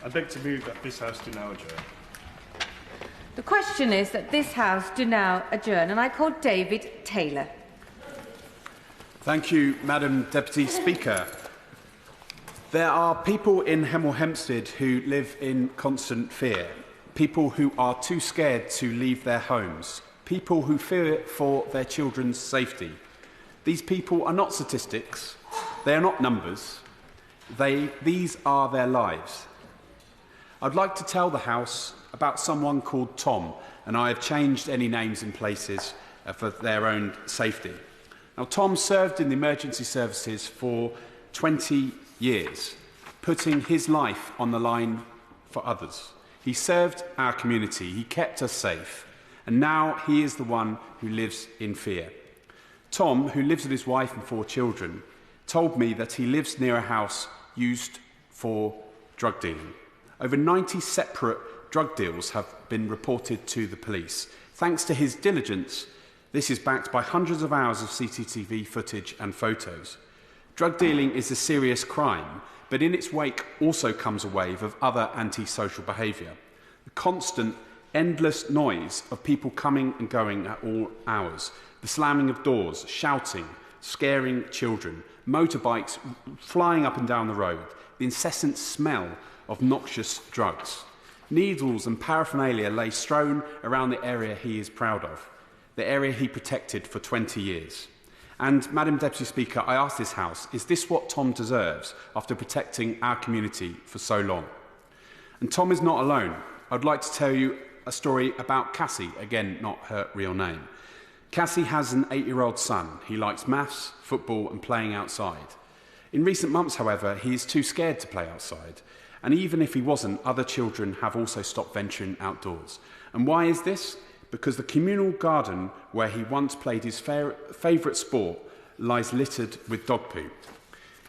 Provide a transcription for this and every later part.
I beg to move that this House do now adjourn. The question is that this House do now adjourn, and I call David Taylor. Thank you, Madam Deputy Speaker. There are people in Hemel Hempstead who live in constant fear. People who are too scared to leave their homes. People who fear for their children's safety. These people are not statistics. They are not numbers. These are their lives. I'd like to tell the House about someone called Tom, and I have changed any names and places for their own safety. Now, Tom served in the emergency services for 20 years, putting his life on the line for others. He served our community, he kept us safe, and now he is the one who lives in fear. Tom, who lives with his wife and 4 children, told me that he lives near a house used for drug dealing. Over 90 separate drug deals have been reported to the police. Thanks to his diligence, this is backed by hundreds of hours of CCTV footage and photos. Drug dealing is a serious crime, but in its wake also comes a wave of other antisocial behaviour. The constant, endless noise of people coming and going at all hours, the slamming of doors, shouting, scaring children, motorbikes flying up and down the road, the incessant smell of noxious drugs. Needles and paraphernalia lay strewn around the area he is proud of, the area he protected for 20 years. And, Madam Deputy Speaker, I ask this House, is this what Tom deserves after protecting our community for so long? And Tom is not alone. I'd like to tell you a story about Cassie, again, not her real name. Cassie has an 8-year-old son. He likes maths, football and playing outside. In recent months, however, he is too scared to play outside. And even if he wasn't, other children have also stopped venturing outdoors. And why is this? Because the communal garden where he once played his favourite sport lies littered with dog poo.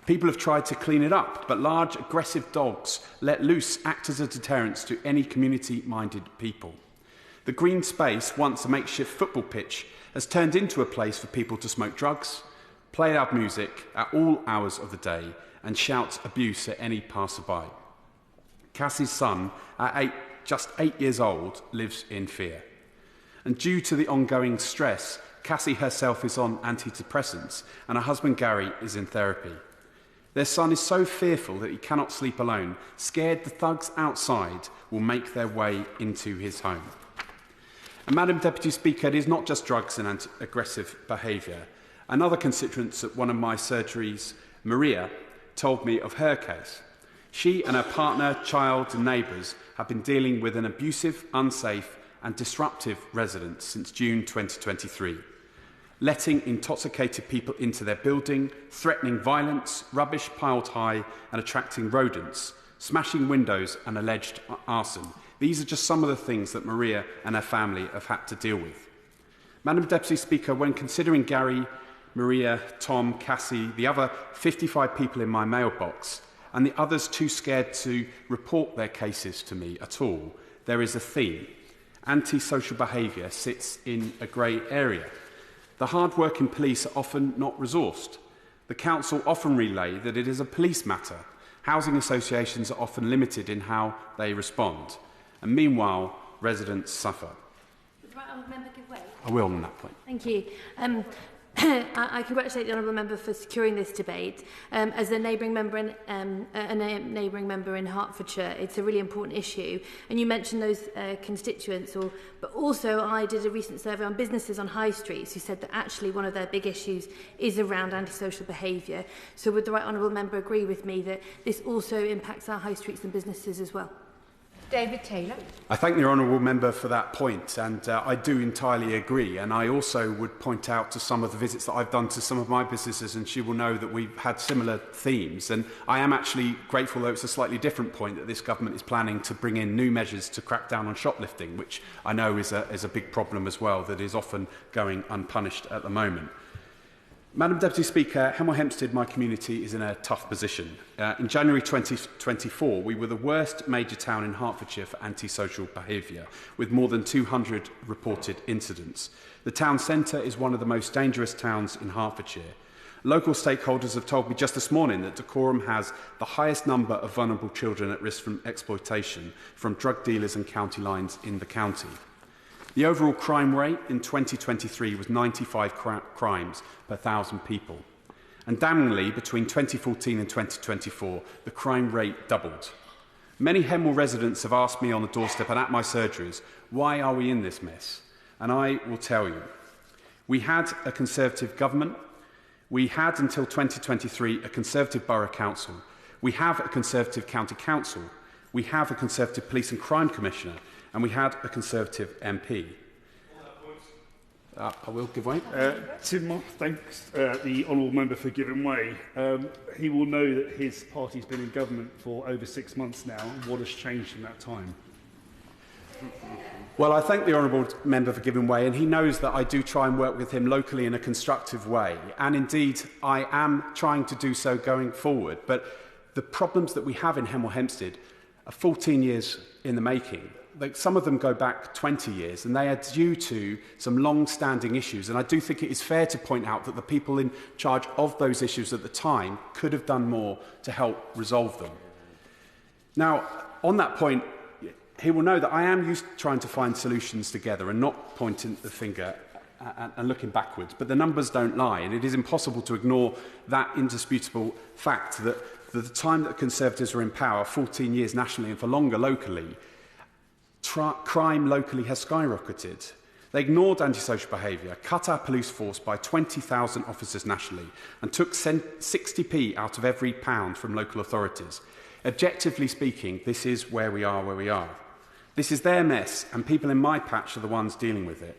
People have tried to clean it up, but large, aggressive dogs let loose act as a deterrent to any community-minded people. The green space, once a makeshift football pitch, has turned into a place for people to smoke drugs, play loud music at all hours of the day, and shout abuse at any passerby. Cassie's son, at just 8 years old, lives in fear. And due to the ongoing stress, Cassie herself is on antidepressants and her husband Gary is in therapy. Their son is so fearful that he cannot sleep alone, scared the thugs outside will make their way into his home. And Madam Deputy Speaker, it is not just drugs and aggressive behaviour. Another constituent at one of my surgeries, Maria, told me of her case. She and her partner, child and neighbours have been dealing with an abusive, unsafe and disruptive resident since June 2023, letting intoxicated people into their building, threatening violence, rubbish piled high and attracting rodents, smashing windows and alleged arson. These are just some of the things that Maria and her family have had to deal with. Madam Deputy Speaker, when considering Gary, Maria, Tom, Cassie, the other 55 people in my mailbox, and the others too scared to report their cases to me at all, there is a theme. Antisocial behaviour sits in a grey area. The hard-working police are often not resourced. The council often relay that it is a police matter. Housing associations are often limited in how they respond. And meanwhile, residents suffer. Would the right honourable member give way? I will on that point. Thank you. I congratulate the honourable member for securing this debate. As a neighbouring member in Hertfordshire, it's a really important issue. And you mentioned those constituents, but also I did a recent survey on businesses on high streets who said that actually one of their big issues is around antisocial behaviour. So would the right honourable member agree with me that this also impacts our high streets and businesses as well? David Taylor. I thank the honourable member for that point, and I do entirely agree. And I also would point out to some of the visits that I've done to some of my businesses, and she will know that we've had similar themes. And I am actually grateful, though it's a slightly different point, that this government is planning to bring in new measures to crack down on shoplifting, which I know is a big problem as well, that is often going unpunished at the moment. Madam Deputy Speaker, Hemel Hempstead, my community, is in a tough position. In January 2024, we were the worst major town in Hertfordshire for antisocial behaviour, with more than 200 reported incidents. The town centre is one of the most dangerous towns in Hertfordshire. Local stakeholders have told me just this morning that Dacorum has the highest number of vulnerable children at risk from exploitation from drug dealers and county lines in the county. The overall crime rate in 2023 was 95 crimes per 1,000 people. And damningly, between 2014 and 2024, the crime rate doubled. Many Hemel residents have asked me on the doorstep and at my surgeries, why are we in this mess? And I will tell you. We had a Conservative government. We had, until 2023, a Conservative Borough Council. We have a Conservative County Council. We have a Conservative Police and Crime Commissioner. And we had a Conservative MP. I will give way. Tim, thanks the honourable member for giving way. He will know that his party's been in government for over 6 months now. What has changed in that time? Well, I thank the honourable member for giving way, and he knows that I do try and work with him locally in a constructive way. And indeed, I am trying to do so going forward. But the problems that we have in Hemel Hempstead are 14 years in the making. Some of them go back 20 years, and they are due to some long-standing issues. And I do think it is fair to point out that the people in charge of those issues at the time could have done more to help resolve them. Now, on that point, he will know that I am used to trying to find solutions together and not pointing the finger and looking backwards. But the numbers don't lie, and it is impossible to ignore that indisputable fact that the time that Conservatives were in power, 14 years nationally and for longer locally, crime locally has skyrocketed. They ignored antisocial behaviour, cut our police force by 20,000 officers nationally, and took 60p out of every pound from local authorities. Objectively speaking, this is where we are. This is their mess, and people in my patch are the ones dealing with it.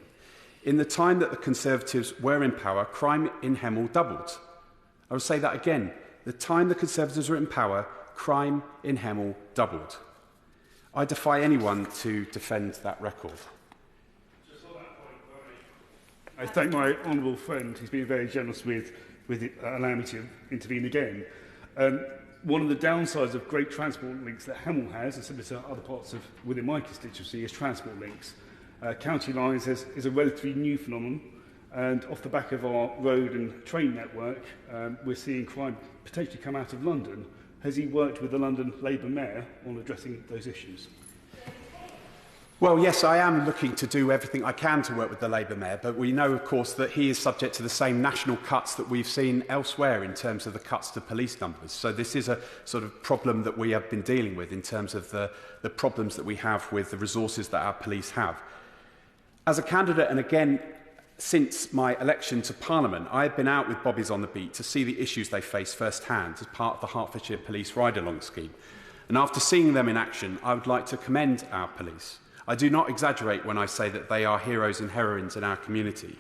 In the time that the Conservatives were in power, crime in Hemel doubled. I will say that again. The time the Conservatives were in power, crime in Hemel doubled. I defy anyone to defend that record. Just on that point, I thank my honourable friend. He's been very generous with allowing me to intervene again. One of the downsides of great transport links that Hemel has, and similar to other parts of within my constituency, is transport links. County lines is a relatively new phenomenon, and off the back of our road and train network, we're seeing crime potentially come out of London. Has he worked with the London Labour Mayor on addressing those issues? Well, yes, I am looking to do everything I can to work with the Labour Mayor, but we know, of course, that he is subject to the same national cuts that we've seen elsewhere in terms of the cuts to police numbers. So this is a sort of problem that we have been dealing with in terms of the problems that we have with the resources that our police have. As a candidate, and again, since my election to Parliament, I have been out with bobbies on the beat to see the issues they face firsthand as part of the Hertfordshire Police Ride-Along scheme. And after seeing them in action, I would like to commend our police. I do not exaggerate when I say that they are heroes and heroines in our community.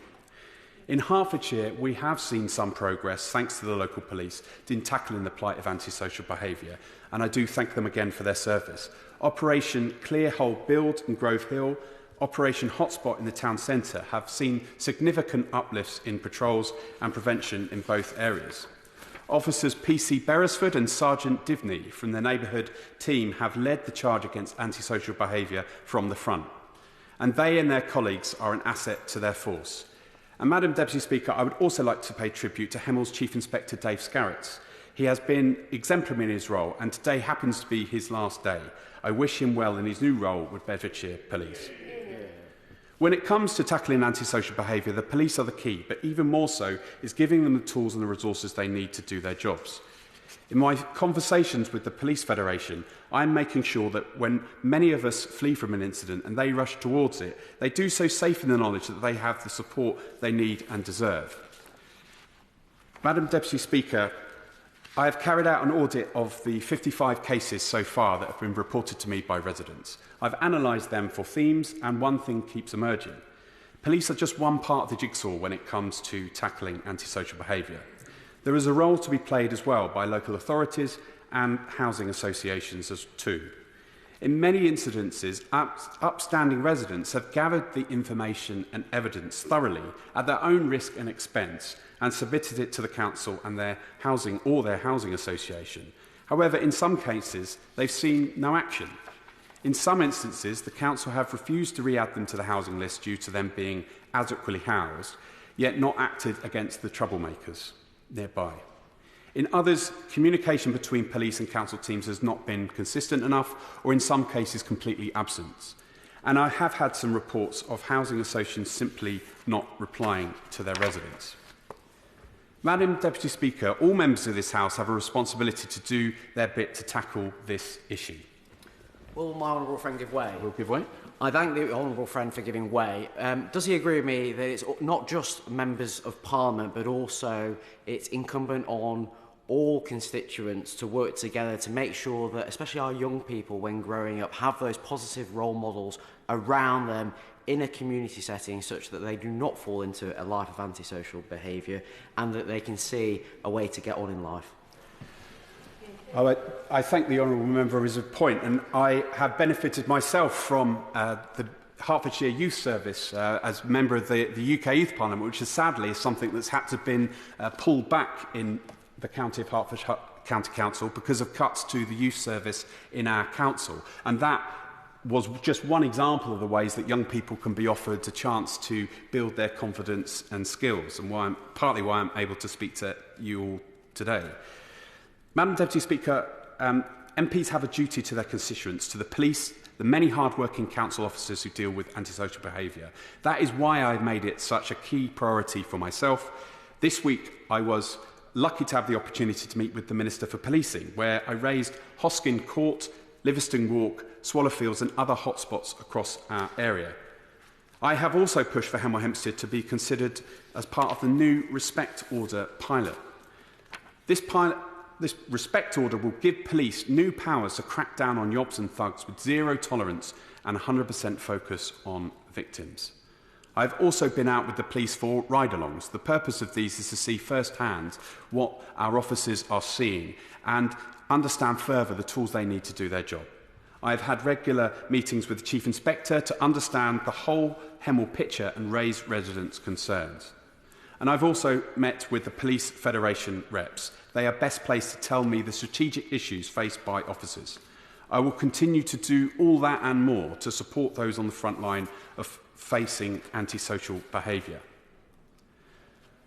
In Hertfordshire, we have seen some progress, thanks to the local police, in tackling the plight of antisocial behaviour, and I do thank them again for their service. Operation Clearhold Build in Grove Hill, Operation Hotspot in the town centre have seen significant uplifts in patrols and prevention in both areas. Officers PC Beresford and Sergeant Divney from the neighbourhood team have led the charge against antisocial behaviour from the front, and they and their colleagues are an asset to their force. And Madam Deputy Speaker, I would also like to pay tribute to Hemel's Chief Inspector Dave Scarrett. He has been exemplary in his role, and today happens to be his last day. I wish him well in his new role with Bedfordshire Police. When it comes to tackling antisocial behaviour, the police are the key, but even more so is giving them the tools and the resources they need to do their jobs. In my conversations with the Police Federation, I'm making sure that when many of us flee from an incident and they rush towards it, they do so safe in the knowledge that they have the support they need and deserve. Madam Deputy Speaker, I have carried out an audit of the 55 cases so far that have been reported to me by residents. I've analysed them for themes, and one thing keeps emerging. Police are just one part of the jigsaw when it comes to tackling antisocial behaviour. There is a role to be played as well by local authorities and housing associations as too. In many incidences, upstanding residents have gathered the information and evidence thoroughly at their own risk and expense and submitted it to the council and their housing association. However, in some cases, they've seen no action. In some instances, the council have refused to re-add them to the housing list due to them being adequately housed, yet not acted against the troublemakers. nearby. In others, communication between police and council teams has not been consistent enough, or in some cases completely absent. And I have had some reports of housing associations simply not replying to their residents. Madam Deputy Speaker, all members of this House have a responsibility to do their bit to tackle this issue. Will my honourable friend give way? Will give way. I thank the honourable friend for giving way. Does he agree with me that it's not just members of Parliament, but also it's incumbent on all constituents to work together to make sure that, especially our young people, when growing up, have those positive role models around them in a community setting such that they do not fall into a life of antisocial behaviour and that they can see a way to get on in life? I thank the honourable member for his point, and I have benefited myself from the Hertfordshire Youth Service as member of the UK Youth Parliament, which is sadly something that's had to been pulled back in the County of Hertfordshire County Council because of cuts to the youth service in our council. And that was just one example of the ways that young people can be offered a chance to build their confidence and skills, and partly why I'm able to speak to you all today. Madam Deputy Speaker, MPs have a duty to their constituents, to the police, the many hard-working council officers who deal with antisocial behaviour. That is why I've made it such a key priority for myself. This week, I was lucky to have the opportunity to meet with the Minister for Policing, where I raised Hoskin Court, Livingston Walk, Swallowfields and other hotspots across our area. I have also pushed for Hemel Hempstead to be considered as part of the new Respect Order pilot. This respect order will give police new powers to crack down on yobs and thugs with zero tolerance and 100% focus on victims. I've also been out with the police for ride-alongs. The purpose of these is to see firsthand what our officers are seeing and understand further the tools they need to do their job. I've had regular meetings with the Chief Inspector to understand the whole Hemel picture and raise residents' concerns. And I've also met with the Police Federation reps. They are best placed to tell me the strategic issues faced by officers. I will continue to do all that and more to support those on the front line of facing antisocial behaviour.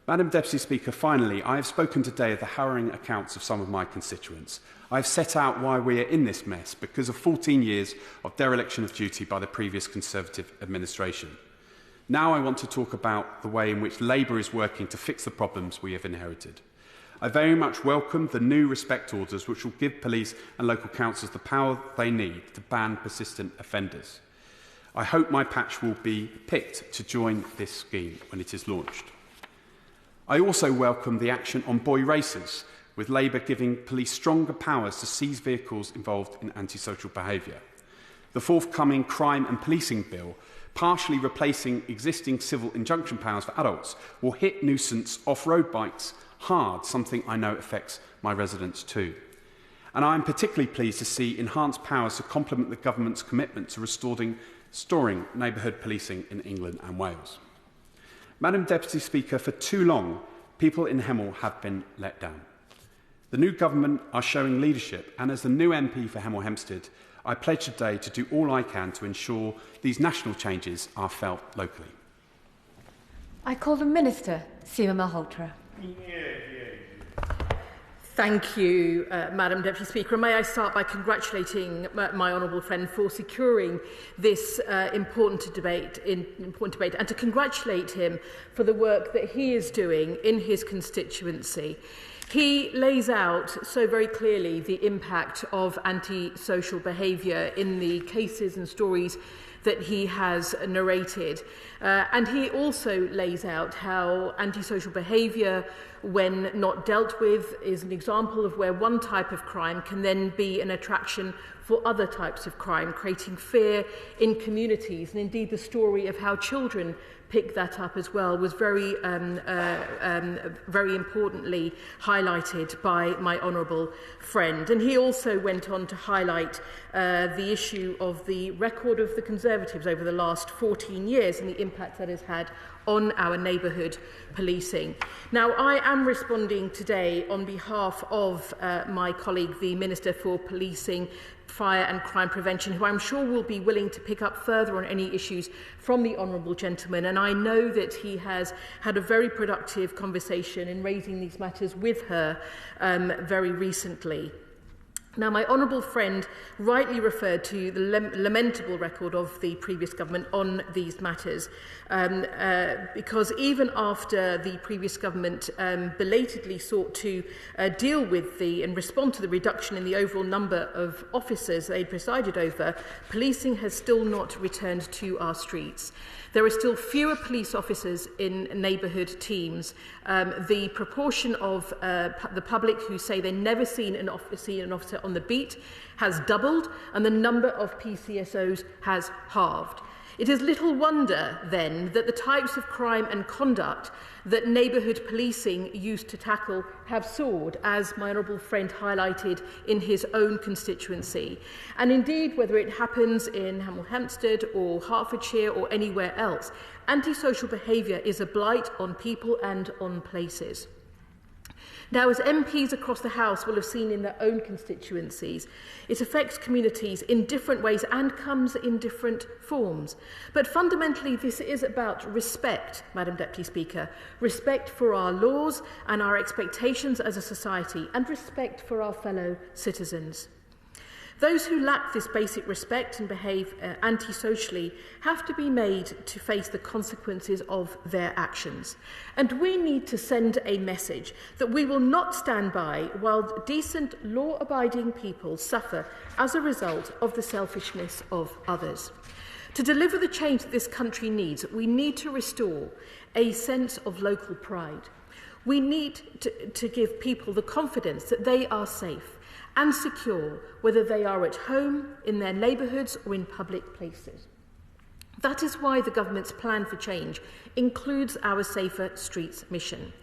Madam Deputy Speaker, finally, I have spoken today of the harrowing accounts of some of my constituents. I have set out why we are in this mess because of 14 years of dereliction of duty by the previous Conservative administration. Now I want to talk about the way in which Labour is working to fix the problems we have inherited. I very much welcome the new respect orders which will give police and local councils the power they need to ban persistent offenders. I hope my patch will be picked to join this scheme when it is launched. I also welcome the action on boy racers, with Labour giving police stronger powers to seize vehicles involved in antisocial behaviour. The forthcoming Crime and Policing Bill, partially replacing existing civil injunction powers for adults, will hit nuisance off-road bikes hard, something I know affects my residents too. And I am particularly pleased to see enhanced powers to complement the government's commitment to restoring neighbourhood policing in England and Wales. Madam Deputy Speaker, for too long, people in Hemel have been let down. The new government are showing leadership, and as the new MP for Hemel Hempstead, I pledge today to do all I can to ensure these national changes are felt locally. I call the Minister, Seema Malhotra. Thank you, Madam Deputy Speaker. And may I start by congratulating my honourable friend for securing this important debate, and to congratulate him for the work that he is doing in his constituency. He lays out so very clearly the impact of antisocial behaviour in the cases and stories that he has narrated. And he also lays out how antisocial behaviour, when not dealt with, is an example of where one type of crime can then be an attraction for other types of crime, creating fear in communities. And indeed, the story of how children pick that up as well was very importantly highlighted by my honourable friend. And he also went on to highlight the issue of the record of the Conservatives over the last 14 years and the impact that has had on our neighbourhood policing. Now, I am responding today on behalf of my colleague, the Minister for Policing, fire and crime prevention, who I'm sure will be willing to pick up further on any issues from the honourable gentleman. And I know that he has had a very productive conversation in raising these matters with her very recently. Now, my honourable friend rightly referred to the lamentable record of the previous government on these matters, because even after the previous government belatedly sought to deal with and respond to the reduction in the overall number of officers they presided over, policing has still not returned to our streets. There are still fewer police officers in neighbourhood teams. The proportion of the public who say they've never seen an officer on the beat has doubled, and the number of PCSOs has halved. It is little wonder, then, that the types of crime and conduct that neighbourhood policing used to tackle have soared, as my honourable friend highlighted in his own constituency. And indeed, whether it happens in Hemel, Hempstead or Hertfordshire or anywhere else, antisocial behaviour is a blight on people and on places. Now, as MPs across the House will have seen in their own constituencies, it affects communities in different ways and comes in different forms. But fundamentally, this is about respect, Madam Deputy Speaker, respect for our laws and our expectations as a society, and respect for our fellow citizens. Those who lack this basic respect and behave antisocially have to be made to face the consequences of their actions. And we need to send a message that we will not stand by while decent, law-abiding people suffer as a result of the selfishness of others. To deliver the change that this country needs, we need to restore a sense of local pride. We need to give people the confidence that they are safe and secure, whether they are at home, in their neighbourhoods or in public places. That is why the government's plan for change includes our Safer Streets mission.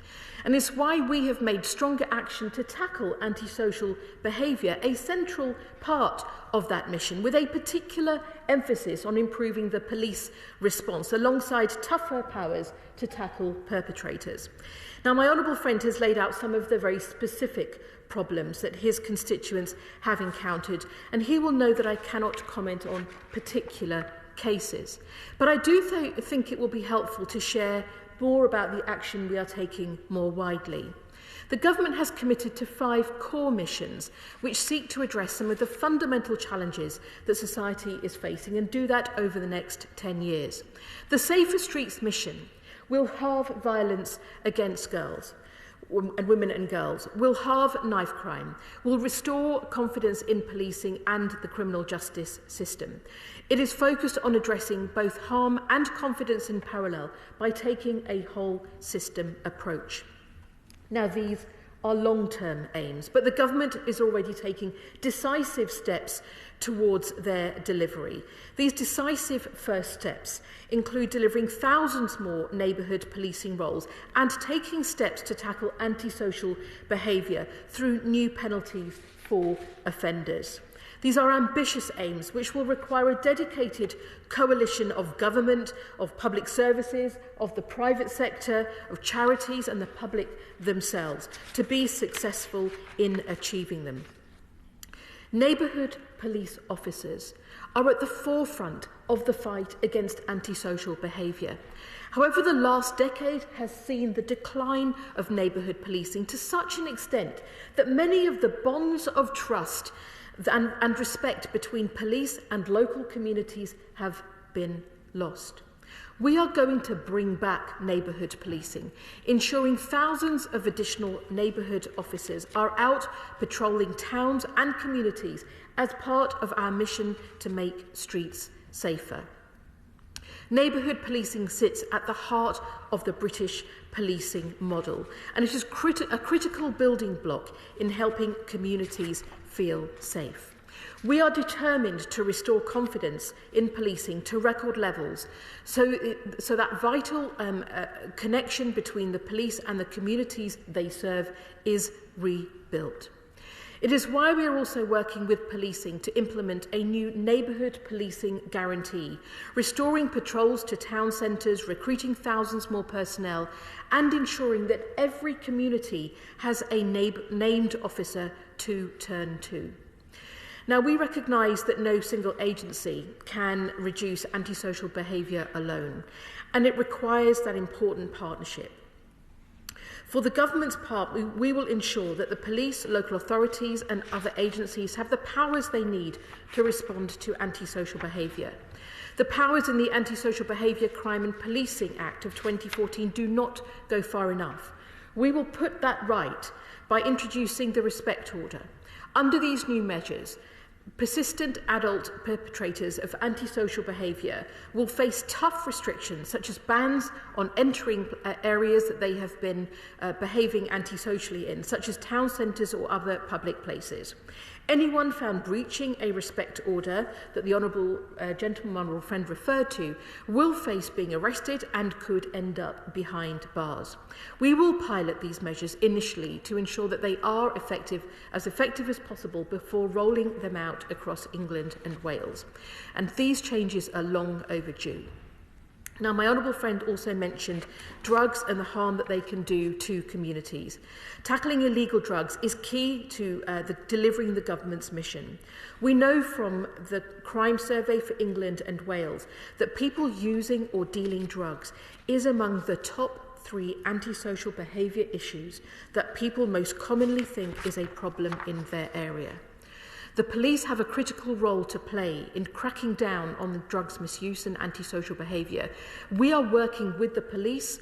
And it's why we have made stronger action to tackle antisocial behaviour a central part of that mission, with a particular emphasis on improving the police response alongside tougher powers to tackle perpetrators. Now, my honourable friend has laid out some of the very specific problems that his constituents have encountered, and he will know that I cannot comment on particular cases. But I do think it will be helpful to share more about the action we are taking more widely. The government has committed to 5 core missions which seek to address some of the fundamental challenges that society is facing, and do that over the next 10 years. The Safer Streets mission will halve violence against girls and women and girls, will halve knife crime, will restore confidence in policing and the criminal justice system. It is focused on addressing both harm and confidence in parallel by taking a whole system approach. Now, these are long-term aims, but the government is already taking decisive steps towards their delivery. These decisive first steps include delivering thousands more neighbourhood policing roles and taking steps to tackle antisocial behaviour through new penalties for offenders. These are ambitious aims which will require a dedicated coalition of government, of public services, of the private sector, of charities and the public themselves to be successful in achieving them. Neighbourhood police officers are at the forefront of the fight against antisocial behaviour. However, the last decade has seen the decline of neighbourhood policing to such an extent that many of the bonds of trust and respect between police and local communities have been lost. We are going to bring back neighbourhood policing, ensuring thousands of additional neighbourhood officers are out patrolling towns and communities as part of our mission to make streets safer. Neighbourhood policing sits at the heart of the British policing model, and it is a critical building block in helping communities feel safe. We are determined to restore confidence in policing to record levels so that vital connection between the police and the communities they serve is rebuilt. It is why we are also working with policing to implement a new neighbourhood policing guarantee, restoring patrols to town centres, recruiting thousands more personnel, and ensuring that every community has a named officer to turn to. Now, we recognise that no single agency can reduce antisocial behaviour alone, and it requires that important partnership. For the government's part, we will ensure that the police, local authorities and other agencies have the powers they need to respond to antisocial behaviour. The powers in the Antisocial Behaviour Crime and Policing Act of 2014 do not go far enough. We will put that right by introducing the Respect Order. Under these new measures, persistent adult perpetrators of antisocial behaviour will face tough restrictions such as bans on entering areas that they have been behaving antisocially in, such as town centres or other public places. Anyone found breaching a respect order that the Honourable Gentleman, Honourable Friend referred to, will face being arrested and could end up behind bars. We will pilot these measures initially to ensure that they are effective as possible before rolling them out across England and Wales. And these changes are long overdue. Now, my honourable friend also mentioned drugs and the harm that they can do to communities. Tackling illegal drugs is key to delivering the government's mission. We know from the crime survey for England and Wales that people using or dealing drugs is among the top 3 antisocial behaviour issues that people most commonly think is a problem in their area. The police have a critical role to play in cracking down on the drugs misuse and antisocial behaviour. We are working with the police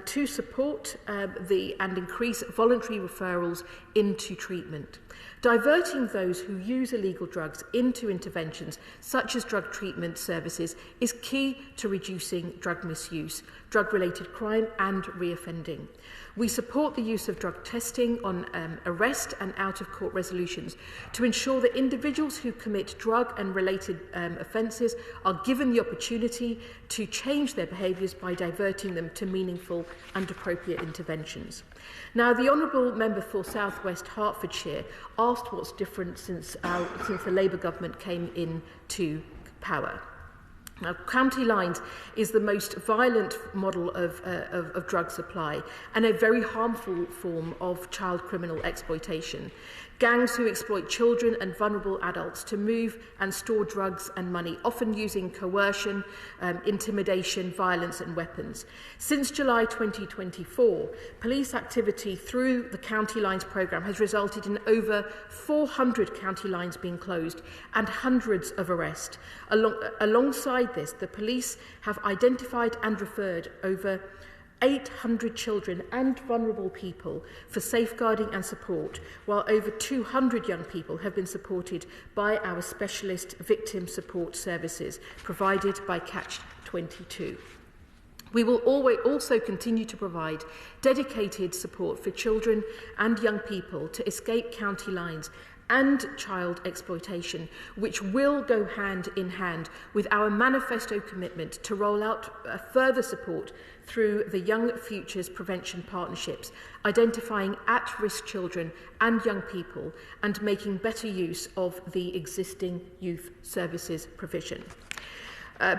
to support and increase voluntary referrals into treatment. Diverting those who use illegal drugs into interventions such as drug treatment services is key to reducing drug misuse, drug-related crime and reoffending. We support the use of drug testing on arrest and out-of-court resolutions to ensure that individuals who commit drug and related offences are given the opportunity to change their behaviours by diverting them to meaningful and appropriate interventions. Now, the Honourable Member for South West Hertfordshire asked what's different since the Labour government came into power. Now, county lines is the most violent model of drug supply and a very harmful form of child criminal exploitation. Gangs who exploit children and vulnerable adults to move and store drugs and money, often using coercion, intimidation, violence and weapons. Since July 2024, police activity through the County Lines programme has resulted in over 400 county lines being closed and hundreds of arrests. Alongside this, the police have identified and referred over 800 children and vulnerable people for safeguarding and support, while over 200 young people have been supported by our specialist victim support services provided by Catch 22. We will also continue to provide dedicated support for children and young people to escape county lines and child exploitation, which will go hand in hand with our manifesto commitment to roll out further support through the Young Futures Prevention Partnerships, identifying at-risk children and young people and making better use of the existing youth services provision.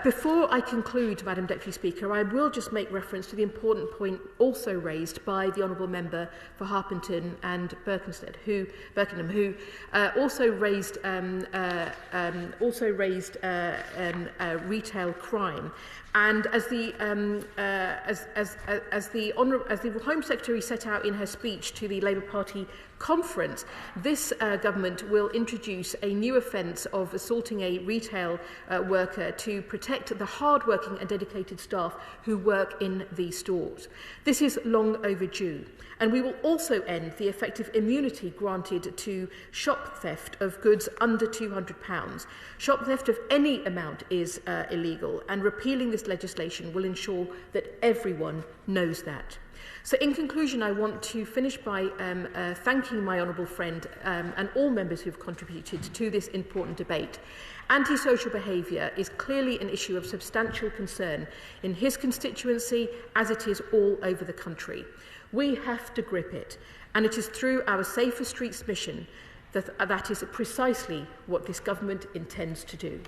Before I conclude, Madam Deputy Speaker, I will just make reference to the important point also raised by the Honourable Member for Harpenden and Berkhamsted, who also raised retail crime. And as the Home Secretary set out in her speech to the Labour Party conference, this government will introduce a new offence of assaulting a retail worker to protect the hard-working and dedicated staff who work in these stores. This is long overdue. And we will also end the effective immunity granted to shop theft of goods under £200. Shop theft of any amount is illegal, and repealing this legislation will ensure that everyone knows that. So in conclusion, I want to finish by thanking my honourable friend and all members who have contributed to this important debate. Antisocial behaviour is clearly an issue of substantial concern in his constituency, as it is all over the country. We have to grip it, and it is through our Safer Streets mission that is precisely what this government intends to do.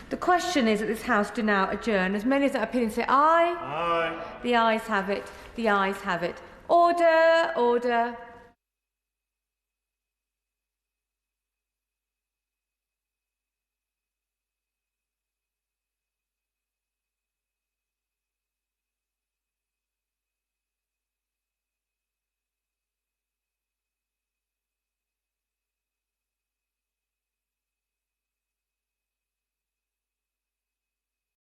The question is that this House do now adjourn. As many as that opinion say aye. Aye. The ayes have it. The ayes have it. Order, order.